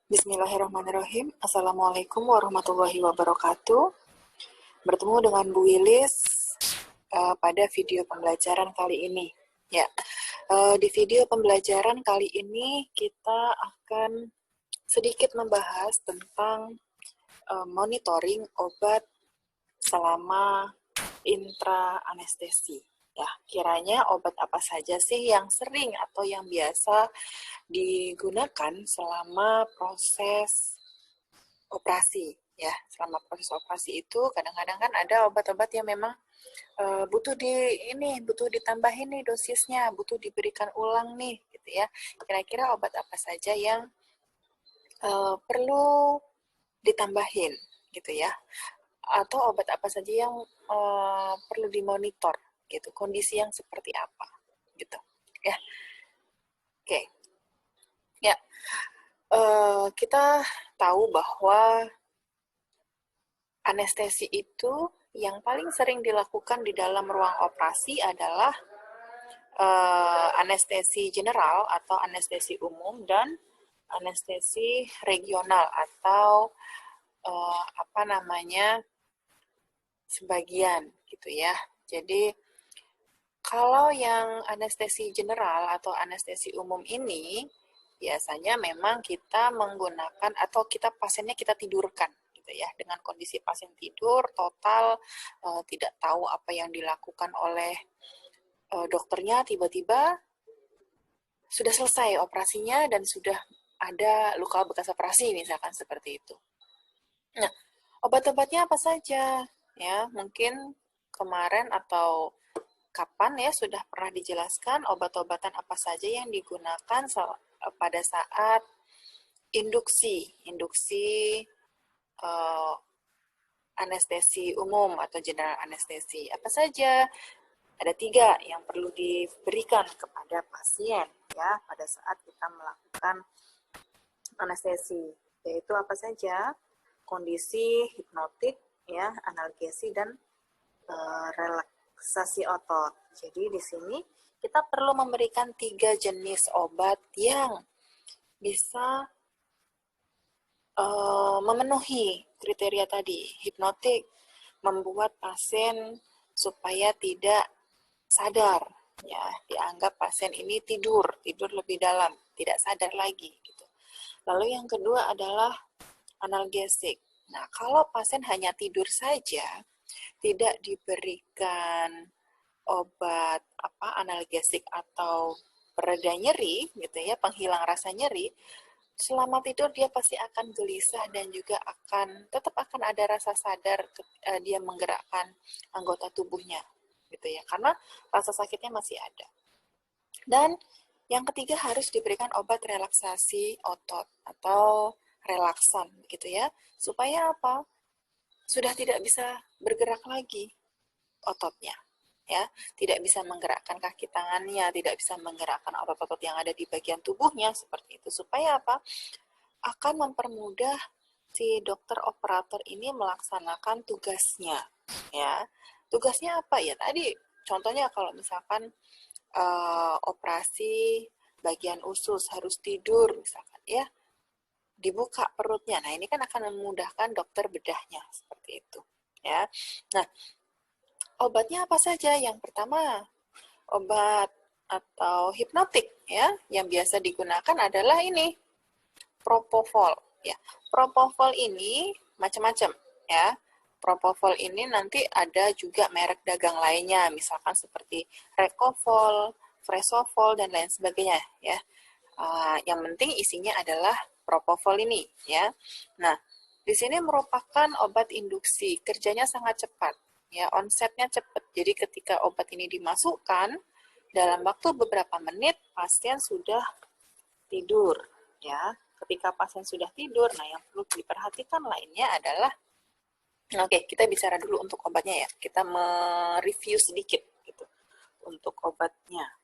Bismillahirrahmanirrahim. Assalamualaikum warahmatullahi wabarakatuh. Bertemu dengan Bu Wilis pada video pembelajaran kali ini. Ya, di video pembelajaran kali ini kita akan sedikit membahas tentang monitoring obat selama intra anestesi. Ya, kiranya obat apa saja sih yang sering atau yang biasa digunakan selama proses operasi, ya. Selama proses operasi itu kadang-kadang kan ada obat-obat yang memang butuh ditambahin nih dosisnya, butuh diberikan ulang nih, gitu ya. Kira-kira obat apa saja yang perlu ditambahin, gitu ya. Atau obat apa saja yang perlu dimonitor, gitu. Kondisi yang seperti apa, gitu. Ya, oke. Ya, kita tahu bahwa anestesi itu yang paling sering dilakukan di dalam ruang operasi adalah anestesi general atau anestesi umum dan anestesi regional atau apa namanya sebagian gitu ya. Jadi kalau yang anestesi general atau anestesi umum ini biasanya memang kita menggunakan atau pasiennya kita tidurkan gitu ya, dengan kondisi pasien tidur total, tidak tahu apa yang dilakukan oleh dokternya, tiba-tiba sudah selesai operasinya dan sudah ada luka bekas operasi misalkan seperti itu. Nah, obat-obatnya apa saja? Ya, mungkin kemarin atau kapan ya sudah pernah dijelaskan obat-obatan apa saja yang digunakan pada saat induksi uh, anestesi umum atau general anestesi. Apa saja? Ada 3 yang perlu diberikan kepada pasien ya pada saat kita melakukan anestesi, yaitu apa saja? Kondisi hipnotik ya, analgesi dan relaksasi otot. Jadi di sini kita perlu memberikan 3 jenis obat yang bisa memenuhi kriteria tadi. Hipnotik membuat pasien supaya tidak sadar, ya, dianggap pasien ini tidur lebih dalam, tidak sadar lagi gitu. Lalu yang kedua adalah analgesik. Nah, kalau pasien hanya tidur saja, tidak diberikan obat analgesik atau pereda nyeri gitu ya, penghilang rasa nyeri, selama tidur dia pasti akan gelisah dan juga tetap akan ada rasa sadar dia menggerakkan anggota tubuhnya gitu ya, karena rasa sakitnya masih ada. Dan yang ketiga harus diberikan obat relaksasi otot atau relaksan gitu ya, supaya apa? Sudah tidak bisa bergerak lagi ototnya, ya, tidak bisa menggerakkan kaki tangannya, tidak bisa menggerakkan otot-otot yang ada di bagian tubuhnya seperti itu, supaya apa? Akan mempermudah si dokter operator ini melaksanakan tugasnya, ya. Tugasnya apa ya? Tadi contohnya kalau misalkan operasi bagian usus harus tidur misalkan ya, dibuka perutnya. Nah, ini kan akan memudahkan dokter bedahnya seperti itu, ya. Nah, obatnya apa saja? Yang pertama, obat atau hipnotik ya, yang biasa digunakan adalah ini, propofol ya. Propofol ini macam-macam ya. Propofol ini nanti ada juga merek dagang lainnya, misalkan seperti Recofol, Fresofol dan lain sebagainya ya. Yang penting isinya adalah propofol ini ya. Nah, di sini merupakan obat induksi, kerjanya sangat cepat ya, onsetnya cepat. Jadi ketika obat ini dimasukkan dalam waktu beberapa menit pasien sudah tidur ya. Ketika pasien sudah tidur, nah yang perlu diperhatikan lainnya adalah, oke, kita bicara dulu untuk obatnya ya. Kita mereview sedikit gitu untuk obatnya,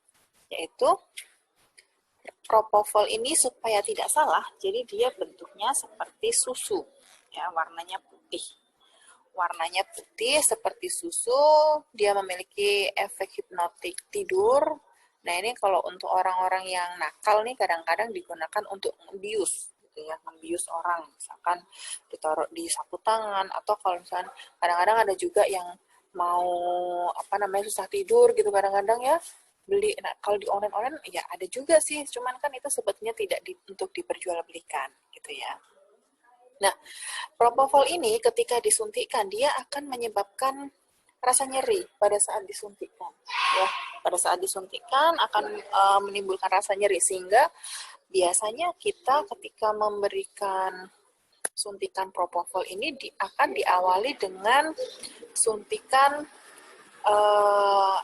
yaitu propofol ini supaya tidak salah, jadi dia bentuknya seperti susu, ya, warnanya putih. Warnanya putih seperti susu, dia memiliki efek hipnotik tidur. Nah, ini kalau untuk orang-orang yang nakal nih kadang-kadang digunakan untuk bius gitu ya, membius orang, misalkan ditaruh di sapu tangan, atau kalau misalkan kadang-kadang ada juga yang mau apa namanya susah tidur gitu kadang-kadang ya, beli. Nah, kalau di online ya ada juga sih, cuman kan itu sebetulnya tidak untuk diperjualbelikan gitu ya. Nah, propofol ini ketika disuntikkan dia akan menyebabkan rasa nyeri pada saat disuntikkan ya. Pada saat disuntikkan akan menimbulkan rasa nyeri, sehingga biasanya kita ketika memberikan suntikan propofol ini akan diawali dengan suntikan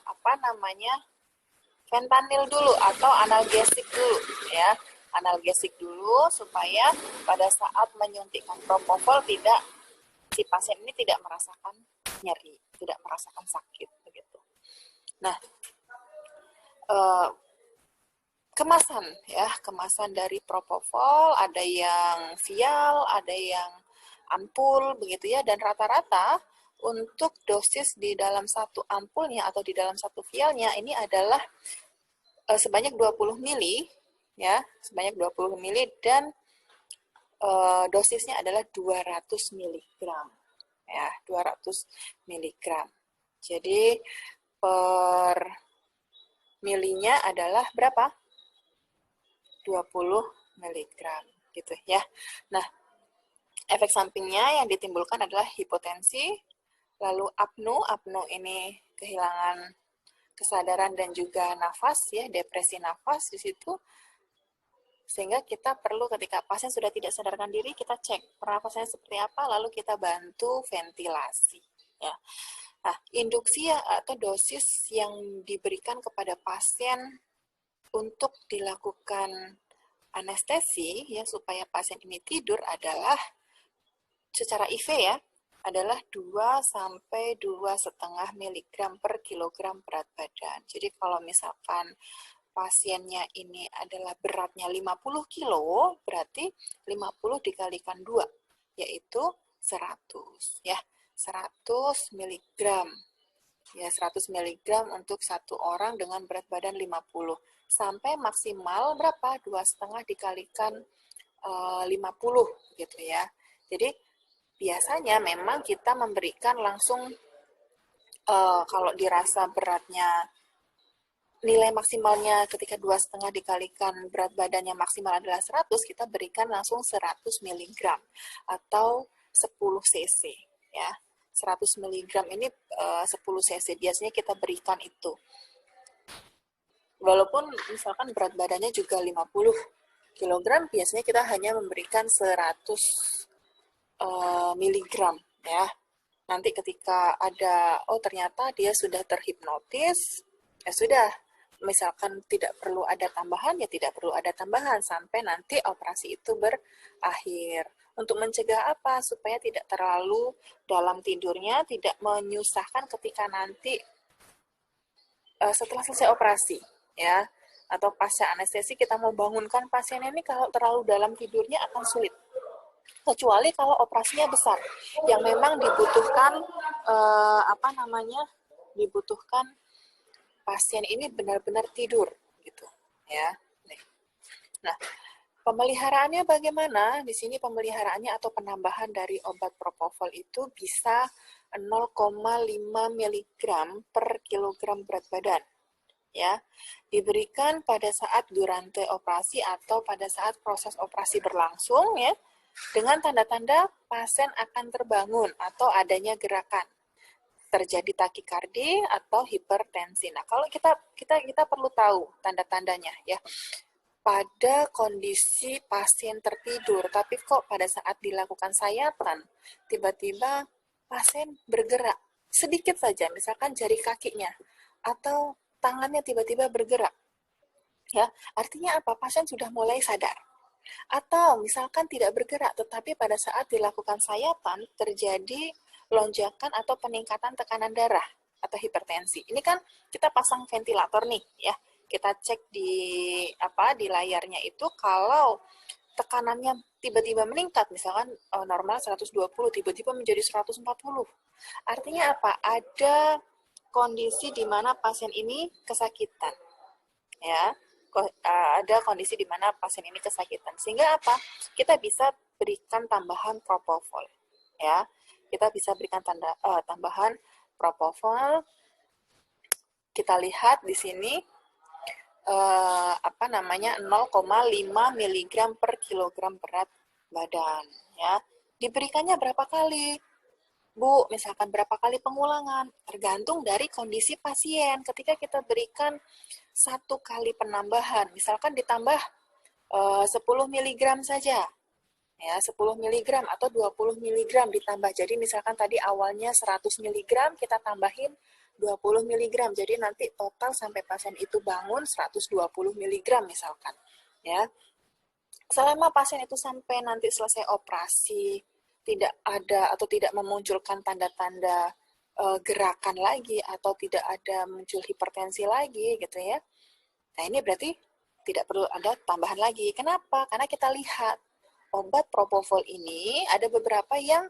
apa namanya, fentanyl dulu atau analgesik dulu ya. Analgesik dulu supaya pada saat menyuntikkan propofol si pasien ini tidak merasakan nyeri, tidak merasakan sakit begitu. Nah, kemasan dari propofol ada yang vial, ada yang ampul begitu ya, dan rata-rata untuk dosis di dalam satu ampulnya atau di dalam satu vialnya ini adalah sebanyak 20 mili ya, sebanyak 20 mili, dan dosisnya adalah 200 miligram ya, 200 miligram. Jadi per milinya adalah berapa? 20 miligram gitu ya. Nah, efek sampingnya yang ditimbulkan adalah hipotensi, lalu apnu ini kehilangan kesadaran dan juga nafas ya, depresi nafas di situ. Sehingga kita perlu ketika pasien sudah tidak sadarkan diri, kita cek pernafasannya seperti apa, lalu kita bantu ventilasi ya. Nah, induksi atau dosis yang diberikan kepada pasien untuk dilakukan anestesi ya supaya pasien ini tidur adalah secara IV ya, adalah 2 sampai 2,5 mg per kilogram berat badan. Jadi kalau misalkan pasiennya ini adalah beratnya 50 kilo, berarti 50 dikalikan 2, yaitu 100 ya. 100 mg. Ya, 100 mg untuk satu orang dengan berat badan 50. Sampai maksimal berapa? 2,5 dikalikan 50 gitu ya. Jadi biasanya memang kita memberikan langsung kalau dirasa beratnya nilai maksimalnya ketika 2,5 dikalikan berat badannya maksimal adalah 100, kita berikan langsung 100 mg atau 10 cc ya. 100 mg ini 10 cc biasanya kita berikan itu. Walaupun misalkan berat badannya juga 50 kg, biasanya kita hanya memberikan 100 miligram ya. Nanti ketika ada, oh ternyata dia sudah terhipnotis, ya sudah, misalkan tidak perlu ada tambahan, ya tidak perlu ada tambahan sampai nanti operasi itu berakhir. Untuk mencegah apa? Supaya tidak terlalu dalam tidurnya, tidak menyusahkan ketika nanti setelah selesai operasi, ya. Atau pasca anestesi kita mau bangunkan pasien ini, kalau terlalu dalam tidurnya akan sulit. Kecuali kalau operasinya besar, yang memang dibutuhkan dibutuhkan pasien ini benar-benar tidur gitu ya. Nah, pemeliharaannya bagaimana? Di sini pemeliharaannya atau penambahan dari obat propofol itu bisa 0,5 mg per kilogram berat badan ya. Diberikan pada saat durante operasi atau pada saat proses operasi berlangsung ya, dengan tanda-tanda pasien akan terbangun atau adanya gerakan, terjadi takikardi atau hipertensi. Nah, kalau kita perlu tahu tanda-tandanya ya. Pada kondisi pasien tertidur, tapi kok pada saat dilakukan sayatan, tiba-tiba pasien bergerak sedikit saja, misalkan jari kakinya atau tangannya tiba-tiba bergerak. Ya, artinya apa? Pasien sudah mulai sadar. Atau misalkan tidak bergerak, tetapi pada saat dilakukan sayatan terjadi lonjakan atau peningkatan tekanan darah atau hipertensi. Ini kan kita pasang ventilator nih ya. Kita cek di layarnya itu, kalau tekanannya tiba-tiba meningkat, misalkan normal 120 tiba-tiba menjadi 140. Artinya apa? Ada kondisi di mana pasien ini kesakitan. Ya. Ada kondisi di mana pasien ini kesakitan. Sehingga apa? kita bisa berikan tambahan propofol. Ya, kita bisa berikan tambahan propofol. Kita lihat di sini 0,5 mg per kilogram berat badan. Ya, diberikannya berapa kali? Bu, misalkan berapa kali pengulangan? Tergantung dari kondisi pasien. Ketika kita berikan 1 kali penambahan, misalkan ditambah 10 mg saja, ya 10 mg atau 20 mg ditambah. Jadi misalkan tadi awalnya 100 mg, kita tambahin 20 mg. Jadi nanti total sampai pasien itu bangun 120 mg misalkan. Ya, selama pasien itu sampai nanti selesai operasi, tidak ada atau tidak memunculkan tanda-tanda gerakan lagi atau tidak ada muncul hipertensi lagi gitu ya. Nah, ini berarti tidak perlu ada tambahan lagi. Kenapa? Karena kita lihat obat propofol ini ada beberapa yang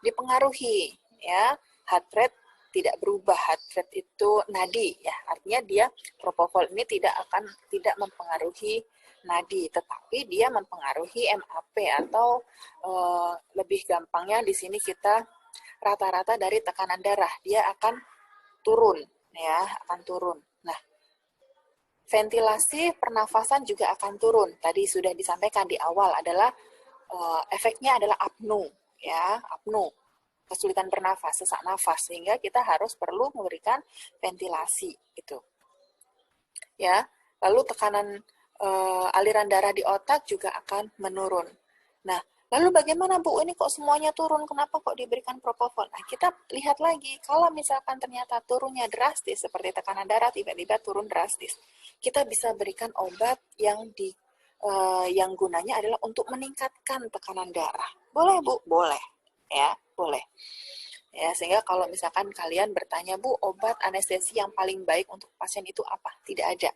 dipengaruhi ya. Heart rate tidak berubah. Heart rate itu nadi ya. Artinya dia propofol ini tidak mempengaruhi nadi, tetapi dia mempengaruhi MAP atau lebih gampangnya di sini kita rata-rata dari tekanan darah dia akan turun ya, akan turun. Nah, ventilasi pernafasan juga akan turun. Tadi sudah disampaikan di awal adalah efeknya adalah apnu ya, apnu, kesulitan bernafas, sesak nafas, sehingga kita harus perlu memberikan ventilasi itu. Ya, lalu tekanan aliran darah di otak juga akan menurun. Nah, lalu bagaimana Bu? Ini kok semuanya turun? Kenapa kok diberikan propofol? Nah, kita lihat lagi. Kalau misalkan ternyata turunnya drastis, seperti tekanan darah tiba-tiba turun drastis, kita bisa berikan obat yang gunanya adalah untuk meningkatkan tekanan darah. Boleh Bu? Boleh. Ya, boleh. Ya, sehingga kalau misalkan kalian bertanya, Bu, obat anestesi yang paling baik untuk pasien itu apa? Tidak ada.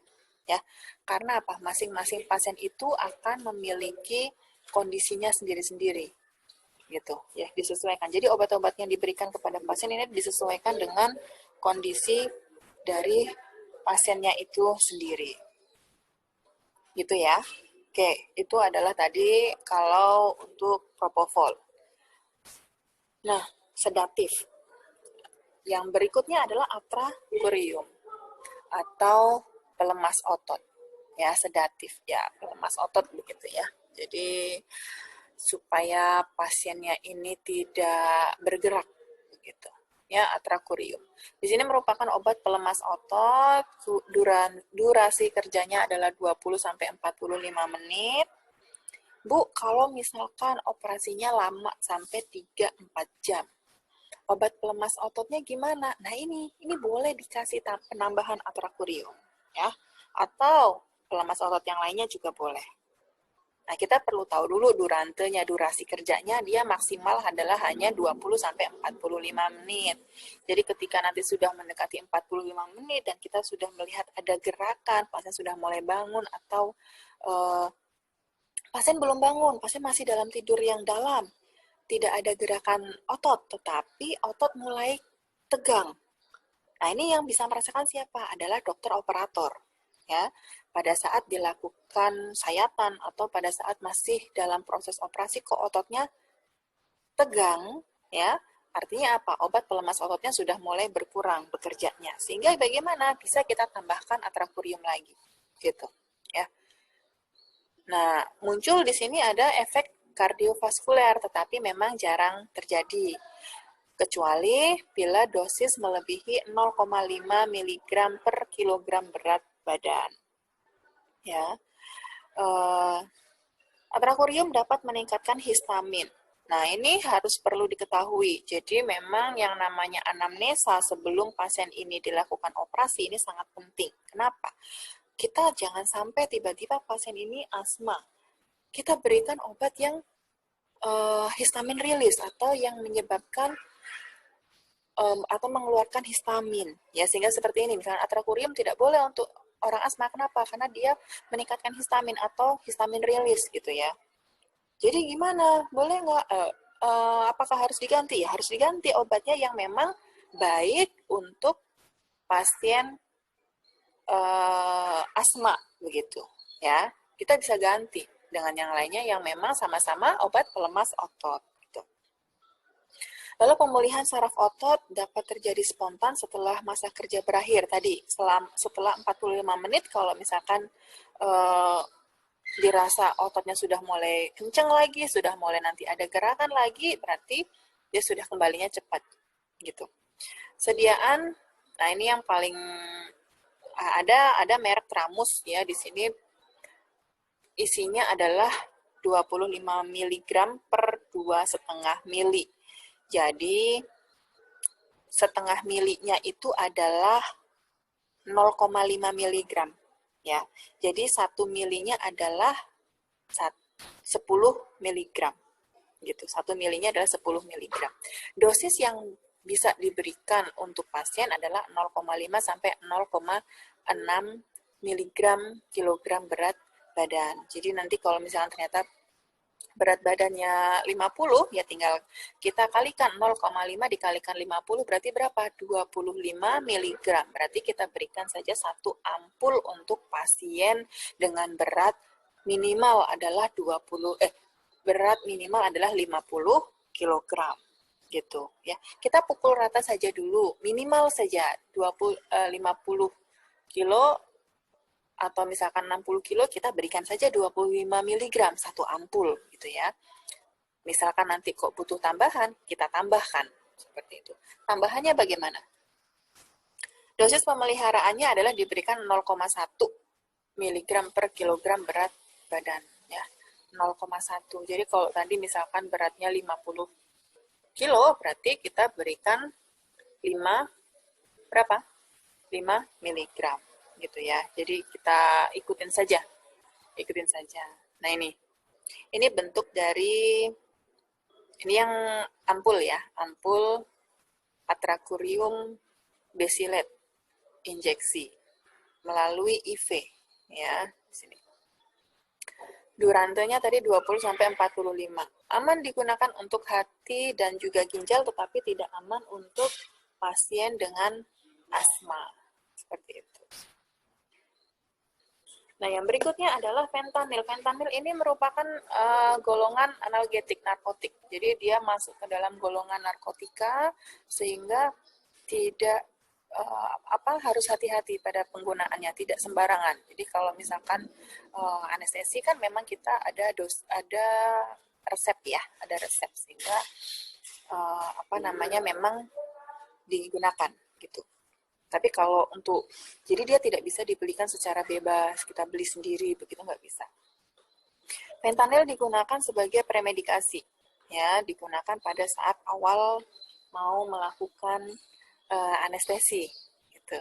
Ya, karena apa? Masing-masing pasien itu akan memiliki kondisinya sendiri-sendiri, gitu. Ya, disesuaikan. Jadi obat-obat yang diberikan kepada pasien ini disesuaikan dengan kondisi dari pasiennya itu sendiri, gitu ya. Oke, itu adalah tadi kalau untuk propofol. Nah, sedatif. Yang berikutnya adalah atracurium atau pelemas otot. Ya, sedatif. Ya, pelemas otot begitu ya. Jadi supaya pasiennya ini tidak bergerak begitu. Ya, atracurium. Di sini merupakan obat pelemas otot, durasi kerjanya adalah 20 sampai 45 menit. Bu, kalau misalkan operasinya lama sampai 3-4 jam, obat pelemas ototnya gimana? Nah, ini boleh dikasih penambahan atracurium ya, atau pelemas otot yang lainnya juga boleh. Nah, kita perlu tahu dulu durasi kerjanya dia maksimal adalah hanya 20 sampai 45 menit. Jadi ketika nanti sudah mendekati 45 menit dan kita sudah melihat ada gerakan, pasien sudah mulai bangun atau pasien belum bangun, pasien masih dalam tidur yang dalam, tidak ada gerakan otot, tetapi otot mulai tegang. Nah, ini yang bisa merasakan siapa? Adalah dokter operator. Ya, pada saat dilakukan sayatan atau pada saat masih dalam proses operasi kok ototnya tegang, ya, artinya apa? Obat pelemas ototnya sudah mulai berkurang bekerjanya. Sehingga bagaimana? Bisa kita tambahkan atracurium lagi, gitu, ya. Nah, muncul di sini ada efek kardiovaskuler, tetapi memang jarang terjadi. Kecuali bila dosis melebihi 0,5 mg per kilogram berat badan. Ya, atracurium dapat meningkatkan histamin. Nah, ini harus perlu diketahui. Jadi memang yang namanya anamnesa sebelum pasien ini dilakukan operasi ini sangat penting. Kenapa? Kita jangan sampai tiba-tiba pasien ini asma. Kita berikan obat yang histamin rilis atau yang menyebabkan atau mengeluarkan histamin, ya, sehingga seperti ini, misalnya atracurium tidak boleh untuk orang asma. Kenapa? Karena dia meningkatkan histamin atau histamin rilis gitu ya. Jadi gimana? Boleh nggak? Apakah harus diganti? Ya, harus diganti obatnya yang memang baik untuk pasien asma begitu, ya. Kita bisa ganti. dengan yang lainnya yang memang sama-sama obat pelemas otot. Gitu. Lalu pemulihan saraf otot dapat terjadi spontan setelah masa kerja berakhir. Tadi setelah 45 menit kalau misalkan dirasa ototnya sudah mulai kencang lagi, sudah mulai nanti ada gerakan lagi, berarti dia sudah kembalinya cepat. Gitu. Sediaan, nah ini yang paling ada merek Tramus ya di sini isinya adalah 25 mg per 2,5 mili. Jadi setengah milinya itu adalah 0,5 mg ya. Jadi 1 milinya adalah 10 mg gitu. 1 milinya adalah 10 mg. Dosis yang bisa diberikan untuk pasien adalah 0,5 sampai 0,6 mg kilogram berat badan. Jadi nanti kalau misalnya ternyata berat badannya 50, ya tinggal kita kalikan 0,5 dikalikan 50 berarti berapa? 25 mg. Berarti kita berikan saja 1 ampul untuk pasien dengan berat minimal adalah 50 kilogram gitu ya. Kita pukul rata saja dulu, minimal saja 50 kilo atau misalkan 60 kilo, kita berikan saja 25 mg satu ampul gitu ya. Misalkan nanti kok butuh tambahan, kita tambahkan seperti itu. Tambahannya bagaimana? Dosis pemeliharaannya adalah diberikan 0,1 mg per kilogram berat badan ya. 0,1. Jadi kalau tadi misalkan beratnya 50 kilo, berarti kita berikan 5 berapa? 5 mg gitu ya. Jadi kita ikutin saja. Nah ini bentuk dari ini yang ampul ya, ampul Atracurium Bacillate injeksi melalui IV ya di sini. Durantenya tadi 20 sampai 45. Aman digunakan untuk hati dan juga ginjal, tetapi tidak aman untuk pasien dengan asma. Seperti itu. Nah, yang berikutnya adalah fentanyl. Fentanyl ini merupakan golongan analgetik narkotik. Jadi dia masuk ke dalam golongan narkotika sehingga tidak harus hati-hati pada penggunaannya, tidak sembarangan. Jadi kalau misalkan anestesi kan memang kita ada resep ya, ada resep sehingga memang digunakan gitu. Tapi kalau jadi dia tidak bisa dibelikan secara bebas, kita beli sendiri, begitu nggak bisa. Fentanyl digunakan sebagai premedikasi, ya, digunakan pada saat awal mau melakukan anestesi, gitu.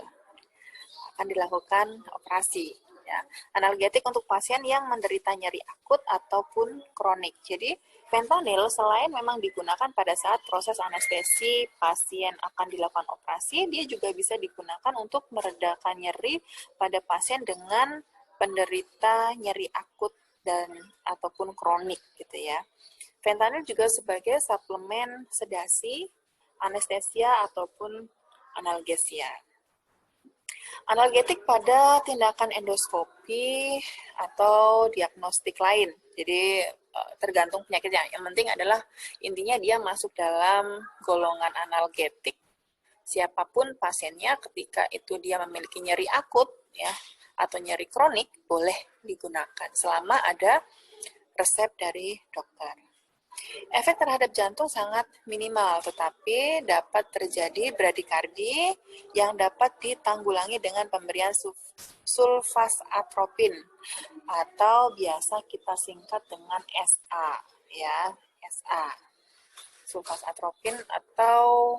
Akan dilakukan operasi, ya. Analgetik untuk pasien yang menderita nyeri akut ataupun kronik. Jadi fentanyl selain memang digunakan pada saat proses anestesi pasien akan dilakukan operasi, dia juga bisa digunakan untuk meredakan nyeri pada pasien dengan penderita nyeri akut dan ataupun kronik gitu ya. Fentanyl juga sebagai suplemen sedasi, anestesia ataupun analgesia. Analgetik pada tindakan endoskopi atau diagnostik lain. Jadi tergantung penyakitnya. Yang penting adalah intinya dia masuk dalam golongan analgetik. Siapapun pasiennya ketika itu dia memiliki nyeri akut ya atau nyeri kronik boleh digunakan selama ada resep dari dokter. Efek terhadap jantung sangat minimal, tetapi dapat terjadi bradikardi yang dapat ditanggulangi dengan pemberian sulfasatropin atau biasa kita singkat dengan SA, ya, SA. Sulfasatropin atau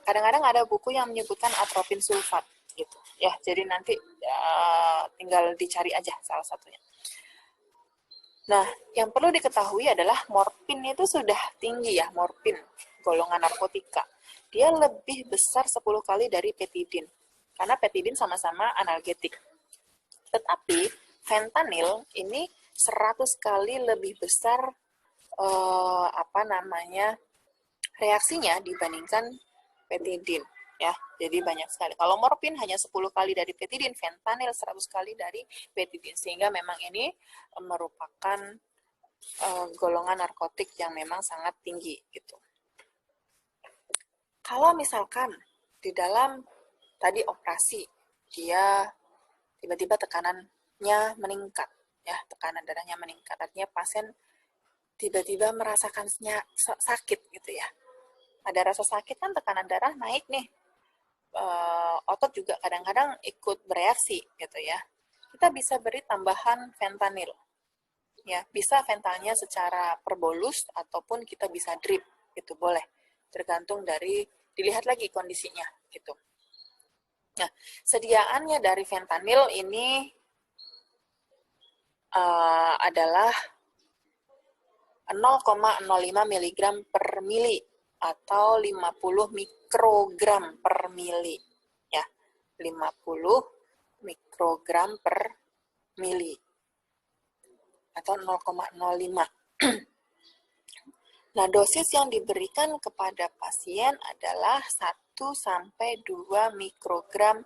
kadang-kadang ada buku yang menyebutkan atropin sulfat gitu. Ya, jadi nanti tinggal dicari aja salah satunya. Nah, yang perlu diketahui adalah morfin itu sudah tinggi ya, morfin, golongan narkotika. Dia lebih besar 10 kali dari petidin, karena petidin sama-sama analgetik. Tetapi fentanyl ini 100 kali lebih besar reaksinya dibandingkan petidin. ya. Jadi banyak sekali. Kalau morfin hanya 10 kali dari petidin, fentanyl 100 kali dari petidin. Sehingga memang ini merupakan golongan narkotik yang memang sangat tinggi gitu. Kalau misalkan di dalam tadi operasi dia tiba-tiba tekanannya meningkat, ya tekanan darahnya meningkat, artinya pasien tiba-tiba merasakan sakit gitu ya. Ada rasa sakit kan tekanan darah naik nih, otot juga kadang-kadang ikut bereaksi gitu ya. Kita bisa beri tambahan fentanyl, ya bisa fentanilnya secara perbolus ataupun kita bisa drip, itu boleh, tergantung dari dilihat lagi kondisinya gitu. Nah, sediaannya dari fentanyl ini adalah 0,05 mg per mili atau 50 mikrogram per mili, ya, 50 mikrogram per mili atau 0,05. Nah, dosis yang diberikan kepada pasien adalah 1 sampai 2 mikrogram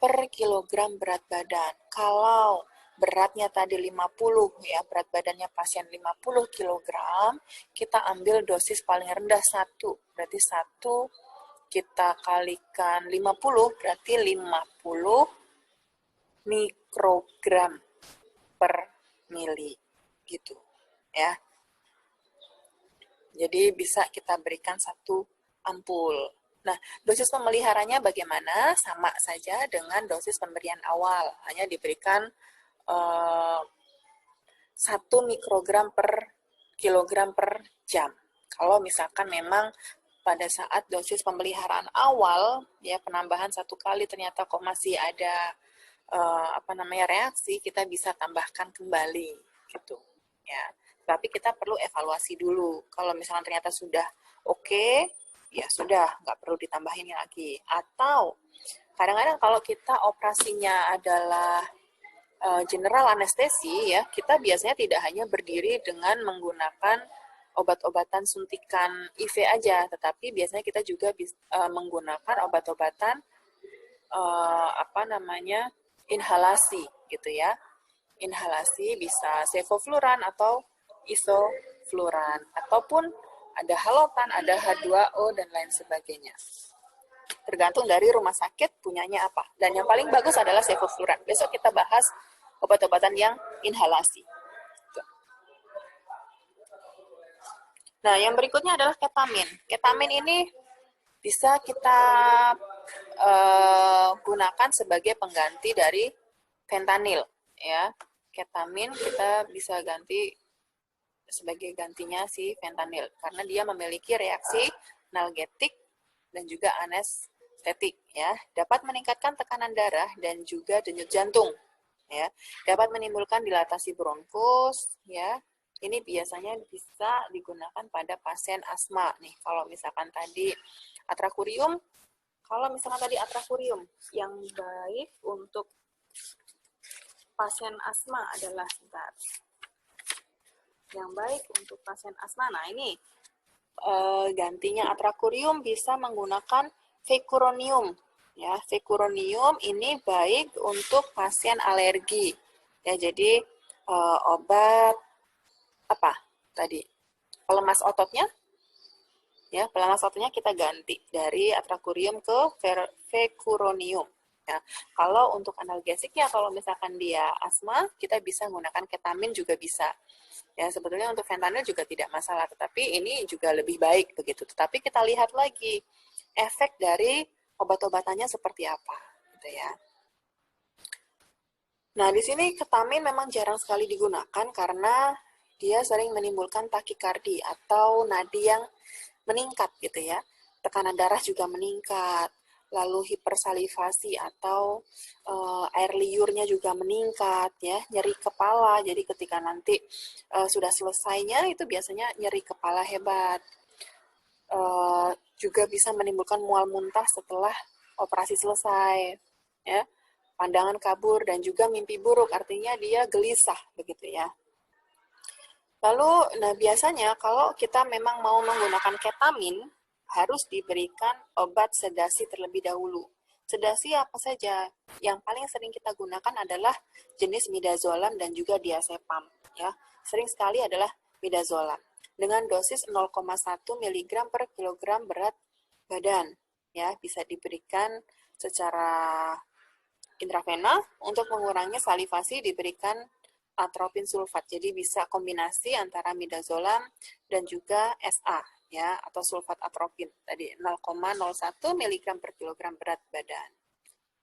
per kilogram berat badan. Kalau beratnya tadi 50 ya, berat badannya pasien 50 kilogram, kita ambil dosis paling rendah 1. Berarti 1 kita kalikan 50 berarti 50 mikrogram per mili gitu ya. Jadi bisa kita berikan 1 ampul. Nah, dosis pemeliharanya bagaimana? Sama saja dengan dosis pemberian awal, hanya diberikan 1 mikrogram per kilogram per jam. Kalau misalkan memang pada saat dosis pemeliharaan awal, ya penambahan 1 kali ternyata kok masih ada reaksi, kita bisa tambahkan kembali gitu ya. Tapi kita perlu evaluasi dulu. Kalau misalkan ternyata sudah oke, ya sudah, nggak perlu ditambahin lagi. Atau kadang-kadang kalau kita operasinya adalah general anestesi, ya kita biasanya tidak hanya berdiri dengan menggunakan obat-obatan suntikan IV aja, tetapi biasanya kita juga menggunakan obat-obatan inhalasi gitu ya. Inhalasi bisa sevofluran atau isofluran, ataupun ada halotan, ada H2O, dan lain sebagainya. Tergantung dari rumah sakit punyanya apa. Dan yang paling bagus adalah sevofluran. Besok kita bahas obat-obatan yang inhalasi. Nah, yang berikutnya adalah ketamin. Ketamin ini bisa kita gunakan sebagai pengganti dari fentanyl. Ya, ketamin kita bisa ganti sebagai gantinya si fentanyl karena dia memiliki reaksi analgetik dan juga anestetik, ya. Dapat meningkatkan tekanan darah dan juga denyut jantung, ya. Dapat menimbulkan dilatasi bronkus, ya. Ini biasanya bisa digunakan pada pasien asma nih. Kalau misalkan tadi atrakurium, yang baik untuk pasien asma adalah Nah, ini gantinya atrakurium bisa menggunakan vecuronium. Ya, vecuronium ini baik untuk pasien alergi. Ya, jadi obat apa tadi? Pelemas ototnya. Ya, pelemas ototnya kita ganti dari atrakurium ke vecuronium. Ya, kalau untuk analgesiknya, kalau misalkan dia asma, kita bisa menggunakan ketamin juga bisa. Ya, sebetulnya untuk fentanyl juga tidak masalah, tetapi ini juga lebih baik begitu. Tetapi kita lihat lagi efek dari obat-obatannya seperti apa, gitu ya. Nah, di sini ketamin memang jarang sekali digunakan karena dia sering menimbulkan takikardi atau nadi yang meningkat gitu ya. Tekanan darah juga meningkat, lalu hipersalivasi atau air liurnya juga meningkat ya, nyeri kepala. Jadi ketika nanti sudah selesainya itu biasanya nyeri kepala hebat. Juga bisa menimbulkan mual muntah setelah operasi selesai ya. Pandangan kabur dan juga mimpi buruk, artinya dia gelisah begitu ya. Lalu, nah biasanya kalau kita memang mau menggunakan ketamin, harus diberikan obat sedasi terlebih dahulu. Sedasi apa saja? Yang paling sering kita gunakan adalah jenis midazolam dan juga diazepam. Ya, sering sekali adalah midazolam dengan dosis 0,1 mg per kilogram berat badan. Ya, bisa diberikan secara intravena. Untuk mengurangi salivasi diberikan atropin sulfat. Jadi bisa kombinasi antara midazolam dan juga SA ya, atau sulfat atropin tadi 0,01 mg per kilogram berat badan.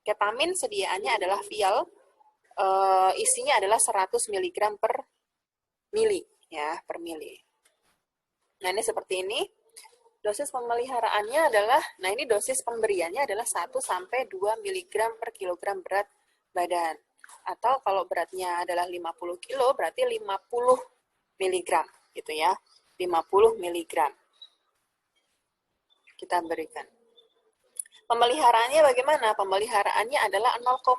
Ketamin sediaannya adalah vial, isinya adalah 100 mg per mili ya, per mili. Nah, ini seperti ini. Dosis pemeliharaannya adalah, nah ini dosis pemberiannya adalah 1 sampai 2 mg per kilogram berat badan. Atau kalau beratnya adalah 50 kilo, berarti 50 mg gitu ya. 50 mg kita berikan. Pemeliharaannya bagaimana? Pemeliharaannya adalah 0,5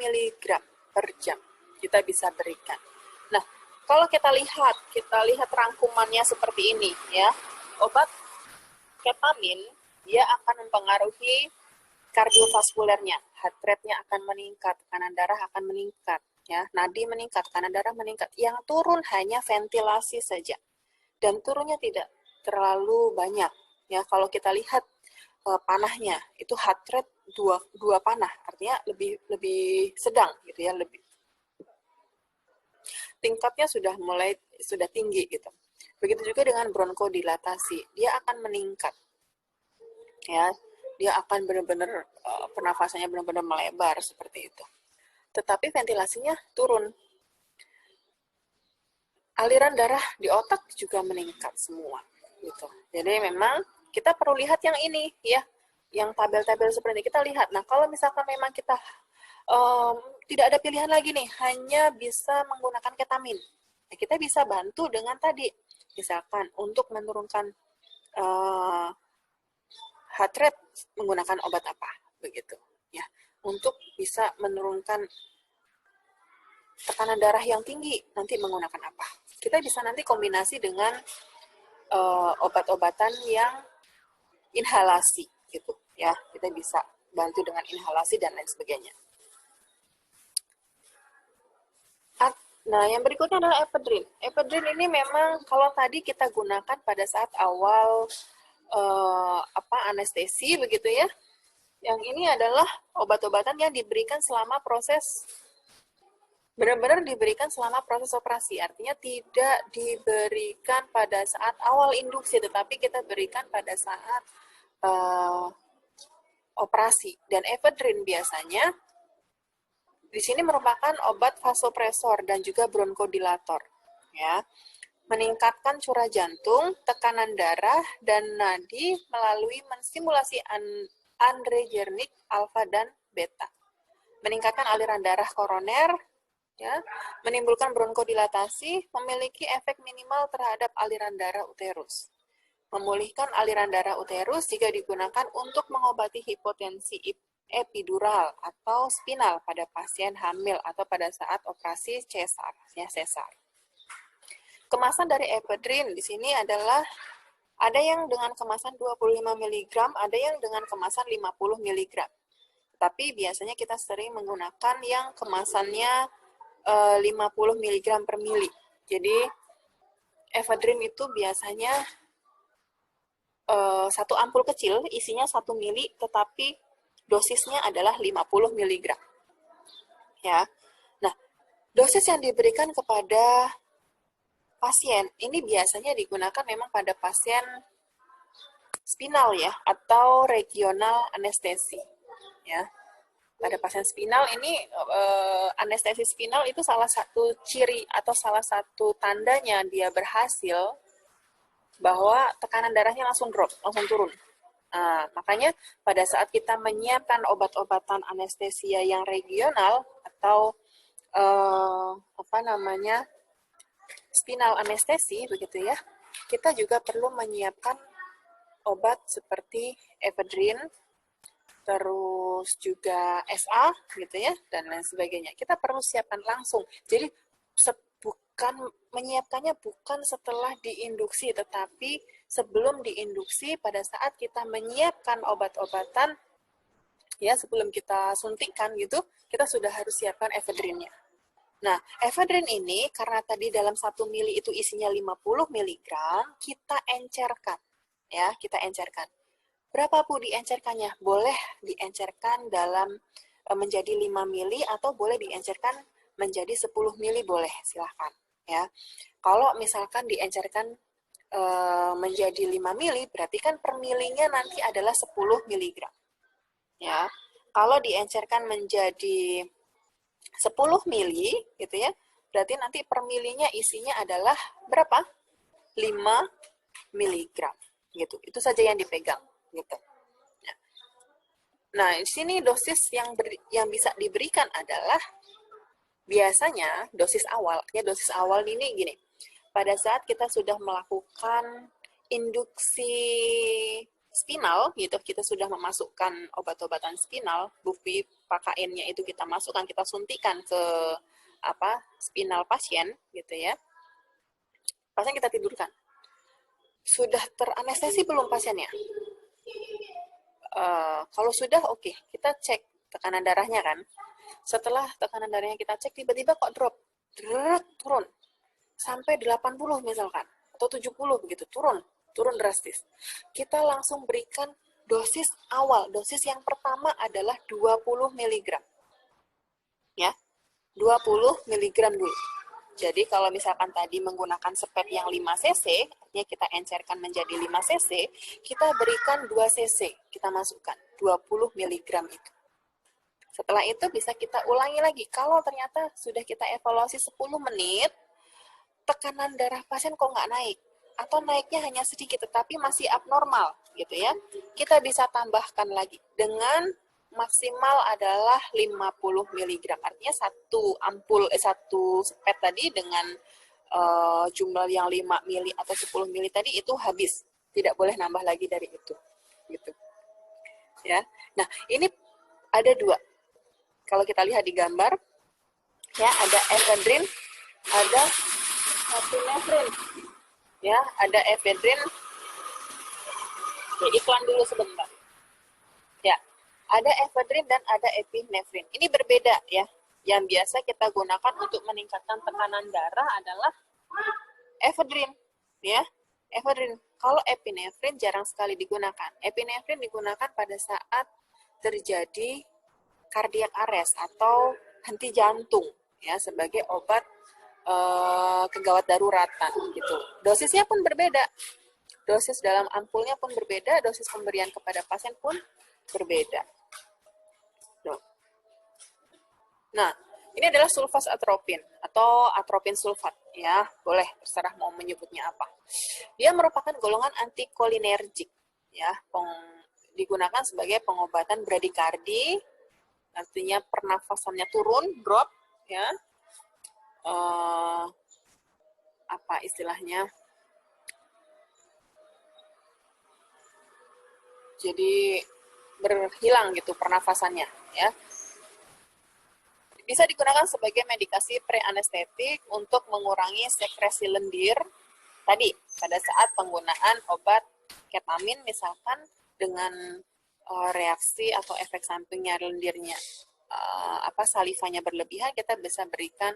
mg per jam. Kita bisa berikan. Nah, kalau kita lihat rangkumannya seperti ini ya. Obat ketamin dia akan mempengaruhi kardiovaskulernya, heart rate-nya akan meningkat, tekanan darah akan meningkat, ya, nadi meningkat, tekanan darah meningkat. Yang turun hanya ventilasi saja, dan turunnya tidak terlalu banyak. Ya, kalau kita lihat panahnya itu heart rate 2 panah, artinya lebih sedang, gitu ya, lebih tingkatnya sudah tinggi gitu. Begitu juga dengan bronkodilatasi, dia akan meningkat. Ya, dia akan benar-benar pernafasannya benar-benar melebar seperti itu. Tetapi ventilasinya turun. Aliran darah di otak juga meningkat semua gitu. Jadi memang kita perlu lihat yang ini ya, yang tabel-tabel seperti ini kita lihat. Nah, kalau misalkan memang kita tidak ada pilihan lagi nih, hanya bisa menggunakan ketamin. Nah, kita bisa bantu dengan tadi, misalkan untuk menurunkan heart rate menggunakan obat apa, begitu ya. Untuk bisa menurunkan tekanan darah yang tinggi, nanti menggunakan apa? Kita bisa nanti kombinasi dengan obat-obatan yang inhalasi, gitu ya. Kita bisa bantu dengan inhalasi dan lain sebagainya. Nah, yang berikutnya adalah ephedrine. Ephedrine ini memang kalau tadi kita gunakan pada saat awal anestesi begitu ya. Yang ini adalah obat-obatan yang diberikan selama proses benar-benar diberikan selama proses operasi. Artinya tidak diberikan pada saat awal induksi, tetapi kita berikan pada saat operasi. Dan ephedrine biasanya di sini merupakan obat vasopresor dan juga bronkodilator, ya. Meningkatkan curah jantung, tekanan darah, dan nadi melalui menstimulasi adrenergic alfa dan beta. Meningkatkan aliran darah koroner, ya, menimbulkan bronkodilatasi, memiliki efek minimal terhadap aliran darah uterus. Memulihkan aliran darah uterus jika digunakan untuk mengobati hipotensi epidural atau spinal pada pasien hamil atau pada saat operasi sesar, ya, sesar. Kemasan dari ephedrine di sini adalah ada yang dengan kemasan 25 mg, ada yang dengan kemasan 50 mg. Tapi biasanya kita sering menggunakan yang kemasannya 50 mg per mili. Jadi ephedrine itu biasanya satu ampul kecil isinya 1 mili, tetapi dosisnya adalah 50 mg. Ya. Nah, dosis yang diberikan kepada pasien ini biasanya digunakan memang pada pasien spinal ya, atau regional anestesi. Ya. Pada pasien spinal ini anestesi spinal itu salah satu ciri atau salah satu tandanya dia berhasil bahwa tekanan darahnya langsung drop, langsung turun. Nah, makanya pada saat kita menyiapkan obat-obatan anestesia yang regional atau spinal anestesi begitu ya, kita juga perlu menyiapkan obat seperti ephedrine, terus juga SA gitu ya, dan lain sebagainya. Kita perlu siapkan langsung. Jadi menyiapkannya bukan setelah diinduksi, tetapi sebelum diinduksi pada saat kita menyiapkan obat-obatan, ya sebelum kita suntikan gitu, kita sudah harus siapkan efedrinnya. Nah, efedrin ini karena tadi dalam 1 mili itu isinya 50 mg, kita encerkan. Ya, kita encerkan. Berapa Bu diencerkannya? Boleh diencerkan dalam menjadi 5 mili atau boleh diencerkan menjadi 10 mili, boleh, silahkan. Ya. Kalau misalkan diencerkan menjadi 5 mili, berarti kan per milinya nanti adalah 10 mg. Ya. Kalau diencerkan menjadi 10 mili, gitu ya, berarti nanti per milinya isinya adalah berapa? 5 miligram. Gitu. Itu saja yang dipegang. Gitu. Nah, di sini dosis yang bisa diberikan adalah biasanya dosis awal. Ya, dosis awal ini gini. Pada saat kita sudah melakukan induksi spinal, gitu, kita sudah memasukkan obat-obatan spinal, bufipakainnya itu kita masukkan, kita suntikan ke spinal pasien, gitu ya. Pasien kita tidurkan. Sudah teranestesi belum pasiennya? Kalau sudah, oke, kita cek tekanan darahnya kan. Setelah tekanan darahnya kita cek, tiba-tiba kok drop, turun sampai 80 misalkan, atau 70 begitu, turun drastis. Kita langsung berikan dosis awal. Dosis yang pertama adalah 20 mg. Ya, 20 mg dulu. Jadi kalau misalkan tadi menggunakan sepet yang 5 cc, artinya kita encerkan menjadi 5 cc, kita berikan 2 cc, kita masukkan 20 mg itu. Setelah itu bisa kita ulangi lagi. Kalau ternyata sudah kita evaluasi 10 menit, tekanan darah pasien kok nggak naik, atau naiknya hanya sedikit tetapi masih abnormal, gitu ya. Kita bisa tambahkan lagi dengan maksimal adalah 50 mg. Artinya satu sepet tadi dengan jumlah yang 5 mili atau 10 mili tadi itu habis. Tidak boleh nambah lagi dari itu. Gitu. Ya. Nah, ini ada 2. Kalau kita lihat di gambar, ya ada efedrin, ada epinefrin. Ya, ada efedrin. Oke, iklan dulu sebentar. Ya, ada efedrin dan ada epinefrin. Ini berbeda ya. Yang biasa kita gunakan untuk meningkatkan tekanan darah adalah efedrin, ya. Efedrin. Kalau epinefrin jarang sekali digunakan. Epinefrin digunakan pada saat terjadi cardiac arrest atau henti jantung, ya, sebagai obat kegawat daruratan gitu. Dosisnya pun berbeda. Dosis dalam ampulnya pun berbeda, dosis pemberian kepada pasien pun berbeda. Nah, ini adalah sulfas atropin atau atropin sulfat, ya, boleh terserah mau menyebutnya apa. Dia merupakan golongan antikolinergik, ya, digunakan sebagai pengobatan bradikardi, artinya pernafasannya turun, drop, ya. Apa istilahnya? Jadi berhilang gitu pernafasannya, ya. Bisa digunakan sebagai medikasi preanestetik untuk mengurangi sekresi lendir tadi pada saat penggunaan obat ketamin misalkan dengan reaksi atau efek sampingnya lendirnya salivanya berlebihan, kita bisa berikan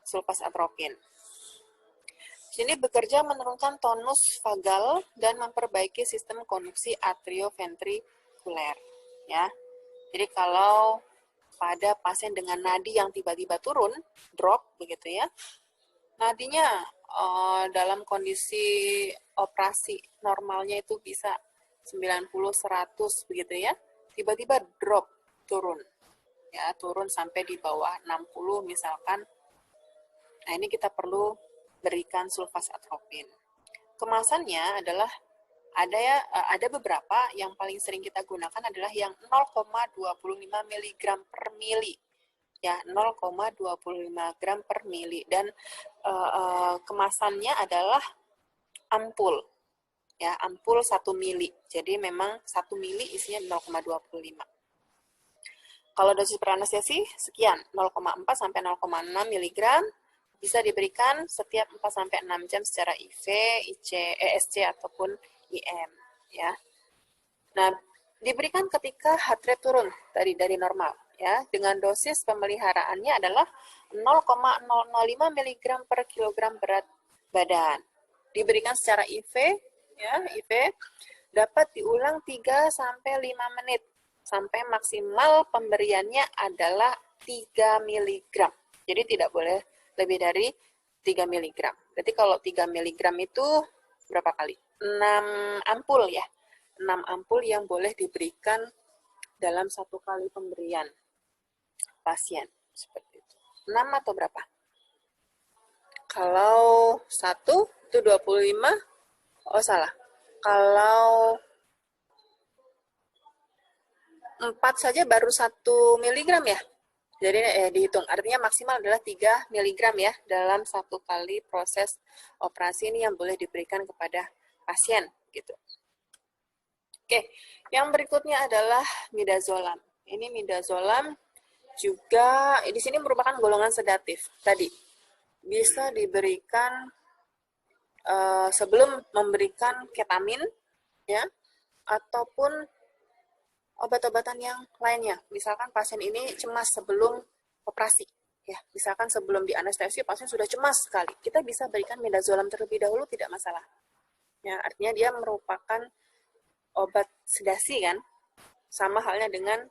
sulfas atropin. Sini bekerja menurunkan tonus vagal dan memperbaiki sistem konduksi atrioventrikuler, ya. Jadi kalau pada pasien dengan nadi yang tiba-tiba turun, drop begitu ya, nadinya dalam kondisi operasi normalnya itu bisa 90-100 begitu ya, tiba-tiba drop, turun, ya, turun sampai di bawah 60 misalkan. Nah, ini kita perlu berikan sulfas atropin. Kemasannya adalah ada beberapa yang paling sering kita gunakan adalah yang 0,25 mg per mili. Ya, 0,25 gram per mili. Dan kemasannya adalah ampul. Ya, ampul 1 mili. Jadi memang 1 mili isinya 0,25. Kalau dosis beranestesi sekian, 0,4 sampai 0,6 mg. bisa diberikan setiap 4-6 jam secara IV, ESC ataupun IM ya. Nah, diberikan ketika heart rate turun dari normal ya, dengan dosis pemeliharaannya adalah 0,005 mg per kilogram berat badan. Diberikan secara IV ya, IV dapat diulang 3 sampai 5 menit sampai maksimal pemberiannya adalah 3 mg. Jadi tidak boleh lebih dari 3 mg. Berarti kalau 3 mg itu berapa kali? 6 ampul ya. 6 ampul yang boleh diberikan dalam satu kali pemberian pasien. Seperti itu. 6 atau berapa? Kalau 1 itu 25. Oh, salah. Kalau 4 saja baru 1 miligram ya. Jadi dihitung, artinya maksimal adalah 3 miligram ya dalam satu kali proses operasi ini yang boleh diberikan kepada pasien gitu. Oke, yang berikutnya adalah midazolam. Ini midazolam juga di sini merupakan golongan sedatif. Tadi bisa diberikan sebelum memberikan ketamin ya, ataupun obat-obatan yang lainnya. Misalkan pasien ini cemas sebelum operasi, ya. Misalkan sebelum dianestesi pasien sudah cemas sekali, kita bisa berikan midazolam terlebih dahulu, tidak masalah. Ya, artinya dia merupakan obat sedasi kan, sama halnya dengan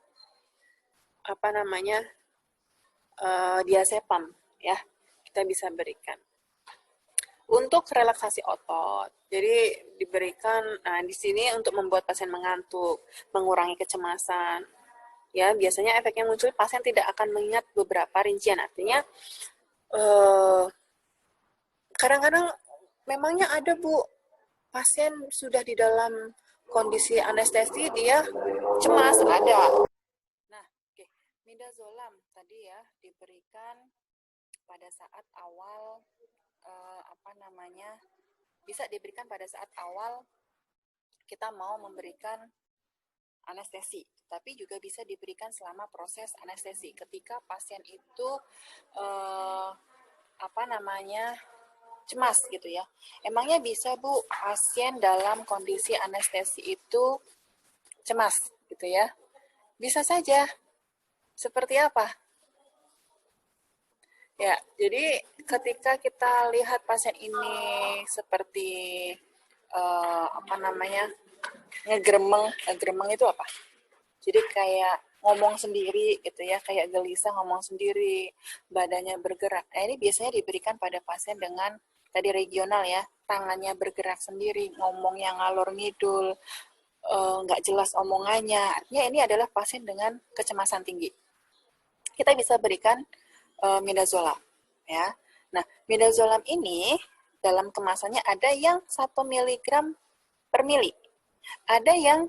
apa namanya diazepam, ya. Kita bisa berikan. Untuk relaksasi otot, jadi diberikan, nah di sini untuk membuat pasien mengantuk, mengurangi kecemasan. Ya, biasanya efek yang muncul pasien tidak akan mengingat beberapa rincian. Artinya, kadang-kadang memangnya ada Bu, pasien sudah di dalam kondisi anestesi, dia cemas, ada. Nah, oke, midazolam tadi ya diberikan pada saat awal bisa diberikan pada saat awal kita mau memberikan anestesi, tapi juga bisa diberikan selama proses anestesi ketika pasien itu cemas gitu ya. Emangnya bisa Bu pasien dalam kondisi anestesi itu cemas gitu ya? Bisa saja. Seperti apa? Ya, jadi ketika kita lihat pasien ini seperti ngegremeng itu apa? Jadi kayak ngomong sendiri gitu ya, kayak gelisah ngomong sendiri, badannya bergerak. Nah, ini biasanya diberikan pada pasien dengan tadi regional ya, tangannya bergerak sendiri, ngomong yang ngalor ngidul, nggak jelas omongannya. Artinya ini adalah pasien dengan kecemasan tinggi. Kita bisa berikan midazolam ya. Nah, midazolam ini dalam kemasannya ada yang 1 mg per mili. Ada yang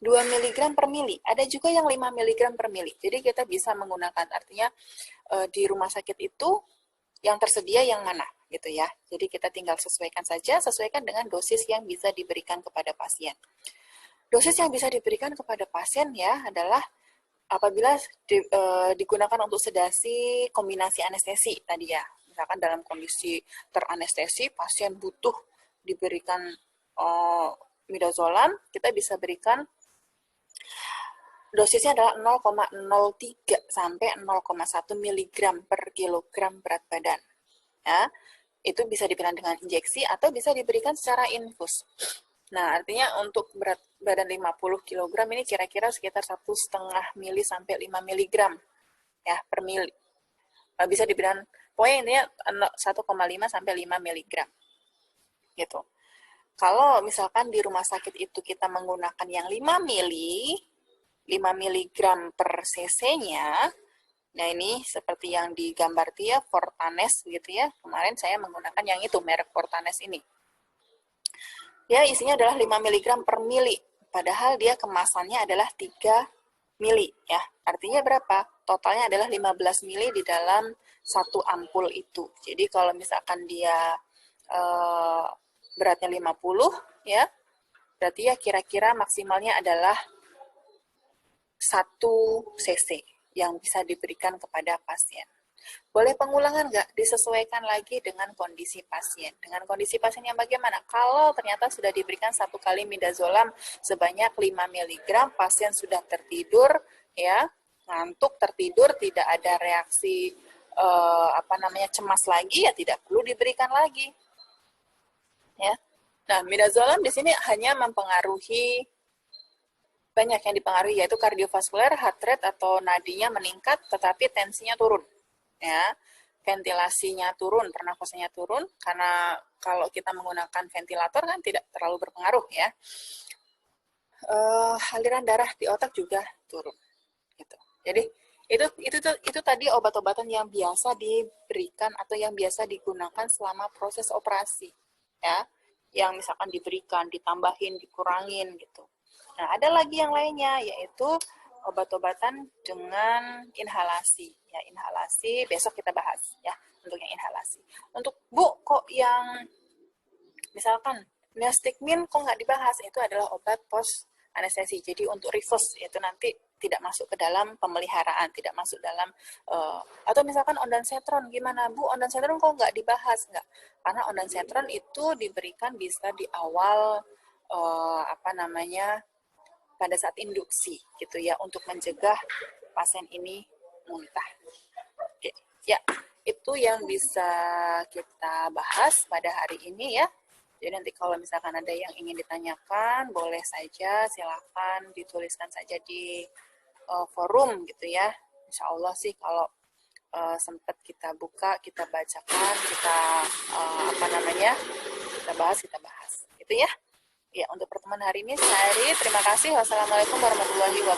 2 mg per mili, ada juga yang 5 mg per mili. Jadi kita bisa menggunakan, artinya di rumah sakit itu yang tersedia yang mana gitu ya. Jadi kita tinggal sesuaikan dengan dosis yang bisa diberikan kepada pasien. Dosis yang bisa diberikan kepada pasien ya adalah apabila digunakan untuk sedasi kombinasi anestesi tadi ya. Misalkan dalam kondisi teranestesi, pasien butuh diberikan midazolam, kita bisa berikan dosisnya adalah 0,03 sampai 0,1 mg per kilogram berat badan. Ya, itu bisa diberikan dengan injeksi atau bisa diberikan secara infus. Nah, artinya untuk berat badan 50 kg ini kira-kira sekitar 1,5 mili sampai 5 mg ya per mili. Bisa diberikan, pokoknya intinya 1,5 sampai 5 mg. Gitu. Kalau misalkan di rumah sakit itu kita menggunakan yang 5 mg per cc-nya, nah ini seperti yang digambar dia, Fortanes gitu ya. Kemarin saya menggunakan yang itu, merek Fortanes ini. Ya, isinya adalah 5 mg per mili. Padahal dia kemasannya adalah 3 mili ya. Artinya berapa? Totalnya adalah 15 mili di dalam satu ampul itu. Jadi kalau misalkan dia beratnya 50 ya, berarti ya kira-kira maksimalnya adalah 1 cc yang bisa diberikan kepada pasien. Boleh pengulangan nggak? Disesuaikan lagi dengan kondisi pasien. Dengan kondisi pasien yang bagaimana? Kalau ternyata sudah diberikan 1 kali midazolam sebanyak 5 mg, pasien sudah tertidur, ya, ngantuk, tertidur, tidak ada reaksi cemas lagi, ya tidak perlu diberikan lagi. Ya. Nah, midazolam di sini hanya mempengaruhi, banyak yang dipengaruhi, yaitu kardiovaskuler, heart rate atau nadinya meningkat, tetapi tensinya turun. Ya, ventilasinya turun, pernafasannya turun, karena kalau kita menggunakan ventilator kan tidak terlalu berpengaruh ya. Aliran darah di otak juga turun. Gitu. Jadi itu tadi obat-obatan yang biasa diberikan atau yang biasa digunakan selama proses operasi, ya, yang misalkan diberikan, ditambahin, dikurangin gitu. Nah, ada lagi yang lainnya, yaitu obat-obatan dengan inhalasi. Ya, inhalasi besok kita bahas ya untuk yang inhalasi. Untuk Bu, kok yang misalkan neostigmin kok nggak dibahas? Itu adalah obat post anestesi. Jadi untuk reverse itu nanti tidak masuk ke dalam pemeliharaan, tidak masuk dalam atau misalkan ondansetron gimana Bu? Ondansetron kok nggak dibahas? Nggak, karena ondansetron itu diberikan bisa di awal pada saat induksi gitu ya, untuk mencegah pasien ini muntah. Oke, ya itu yang bisa kita bahas pada hari ini ya. Jadi nanti kalau misalkan ada yang ingin ditanyakan, boleh saja, silakan dituliskan saja di forum gitu ya. Insya Allah sih kalau sempat kita buka, kita bacakan, kita kita bahas. Itu ya. Ya, untuk pertemuan hari ini saya Ari, terima kasih. Wassalamualaikum warahmatullahi wabarakatuh.